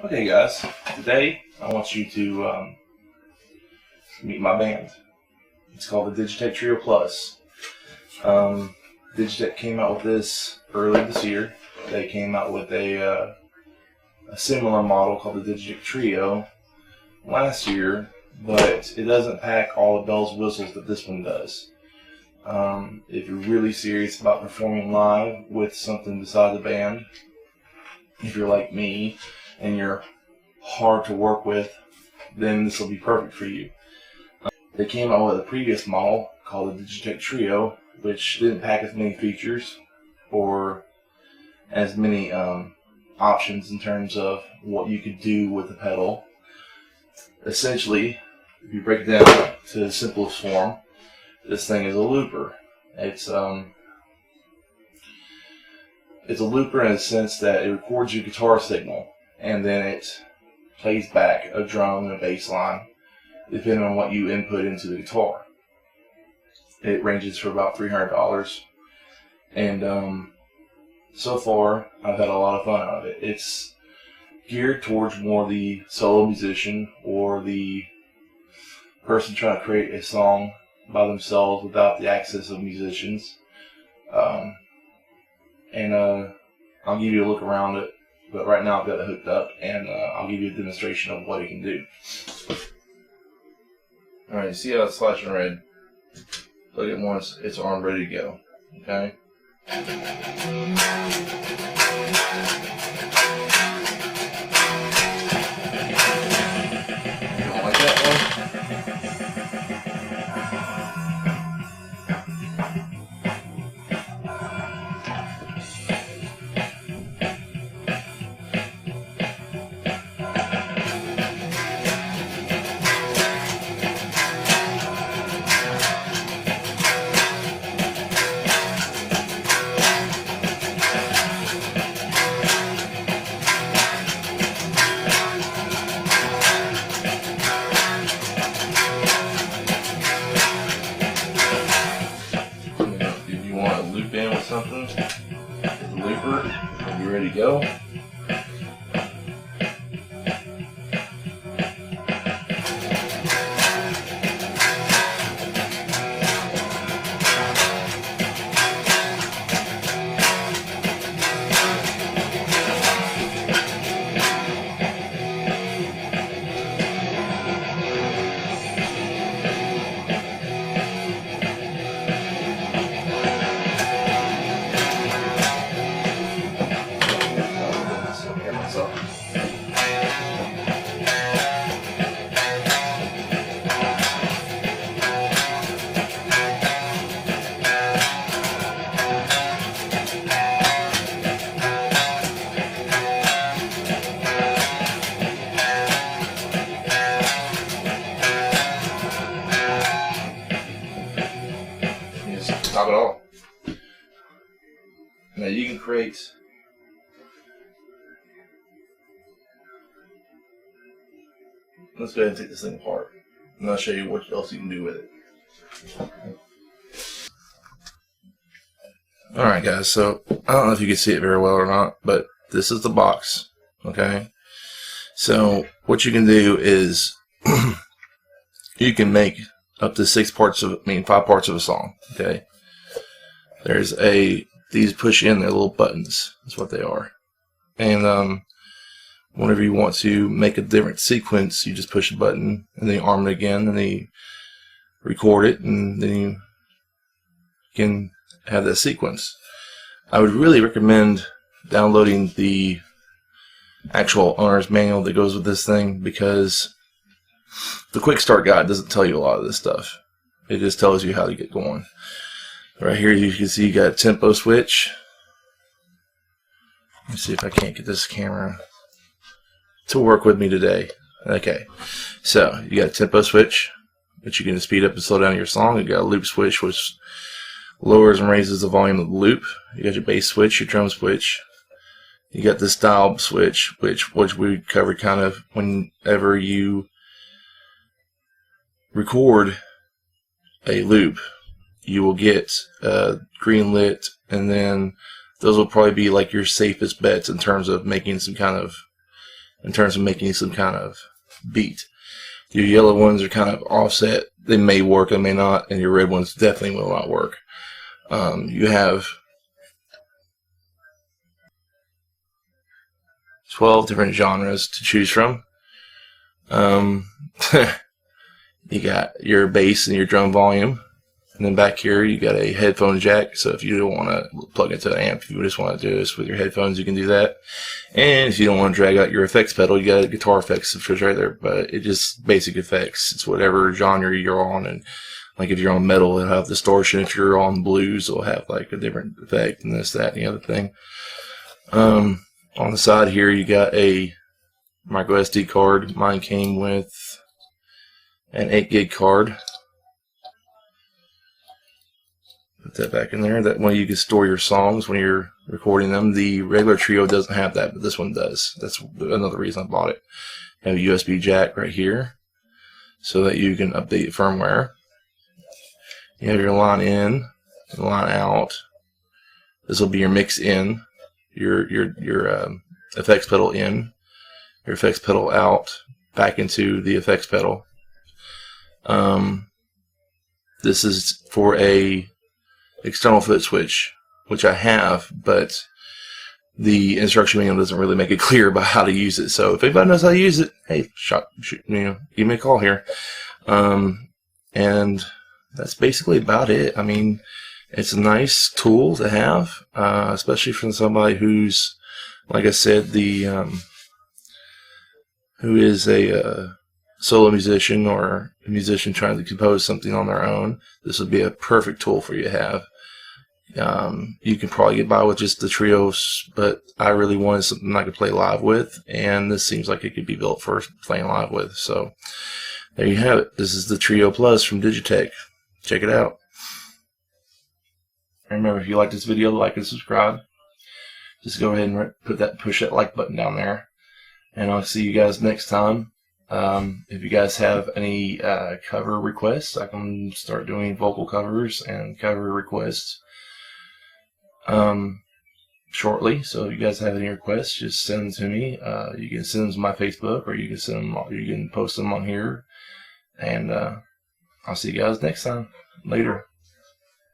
Okay guys, today I want you to meet my band. It's called the DIGITECH Trio Plus. DIGITECH came out with this earlier this year. They came out with a similar model called the DIGITECH Trio last year, but it doesn't pack all the bells and whistles that this one does. If you're really serious about performing live with something besides a band, if you're like me and you're hard to work with, then this will be perfect for you. They came out with a previous model called the DIGITECH Trio, which didn't pack as many features or as many options in terms of what you could do with the pedal. Essentially, if you break it down to the simplest form, this thing is a looper. It's a looper in the sense that it records your guitar signal and then it plays back a drum and a bass line depending on what you input into the guitar. It ranges for about $300, and so far I've had a lot of fun out of it. It's geared towards more the solo musician or the person trying to create a song by themselves without the access of musicians. I'll give you a look around it, but right now I've got it hooked up, and I'll give you a demonstration of what it can do. Alright, you see how it's flashing red? Click it once, it's armed, ready to go. Okay? You don't like that one? If you want to loop in with something, the looper will be ready to go. Stop it all. Now you can create let's go ahead and take this thing apart and I'll show you what else you can do with it. Alright guys, so I don't know if you can see it very well or not, but this is the box. Okay, so what you can do is you can make up to 5 parts of a song. Okay, there's these push in, they're little buttons, that's what they are, and whenever you want to make a different sequence, you just push a button and then you arm it again and then you record it and then you can have that sequence. I would really recommend downloading the actual owner's manual that goes with this thing, because the quick start guide doesn't tell you a lot of this stuff. It just tells you how to get going. Right here you can see you got a tempo switch. Let me see if I can't get this camera to work with me today. Okay, so you got a tempo switch, which you can speed up and slow down your song. You got a loop switch, which lowers and raises the volume of the loop. You got your bass switch, your drum switch. You got this dial switch, which we covered kind of whenever you record a loop, you will get green lit, and then those will probably be like your safest bets in terms of making some kind of in terms of making some kind of beat. Your yellow ones are kind of offset. They may work, they may not, and your red ones definitely will not work. You have 12 different genres to choose from. You got your bass and your drum volume. And then back here, you got a headphone jack. So if you don't want to plug into an amp, if you just want to do this with your headphones, you can do that. And if you don't want to drag out your effects pedal, you got a guitar effects switch right there. But it just basic effects. It's whatever genre you're on. And like if you're on metal, it'll have distortion. If you're on blues, it'll have like a different effect and this, that, and the other thing. On the side here, you got a micro SD card. Mine came with an 8 gig card. Put that back in there. That way you can store your songs when you're recording them. The regular Trio doesn't have that, but this one does. That's another reason I bought it. You have a USB jack right here so that you can update firmware. You have your line in and line out. This will be your mix in, your effects pedal in, your effects pedal out, back into the effects pedal. This is for a external foot switch, which I have, but the instruction manual doesn't really make it clear about how to use it. So if anybody knows how to use it, hey, give me a call here. And that's basically about it. I mean, it's a nice tool to have, especially from somebody who's, like I said, who is a solo musician or a musician trying to compose something on their own. This would be a perfect tool for you to have. You can probably get by with just the Trios, but I really wanted something I could play live with, and this seems like it could be built for playing live with. So there you have it. This is the Trio Plus from DIGITECH. Check it out. And remember, if you like this video, like and subscribe. Just go ahead and push that like button down there, and I'll see you guys next time. If you guys have any cover requests, I can start doing vocal covers and cover requests shortly. So if you guys have any requests, just send them to me. You can send them to my Facebook, or you can send them. You can post them on here, and I'll see you guys next time. Later.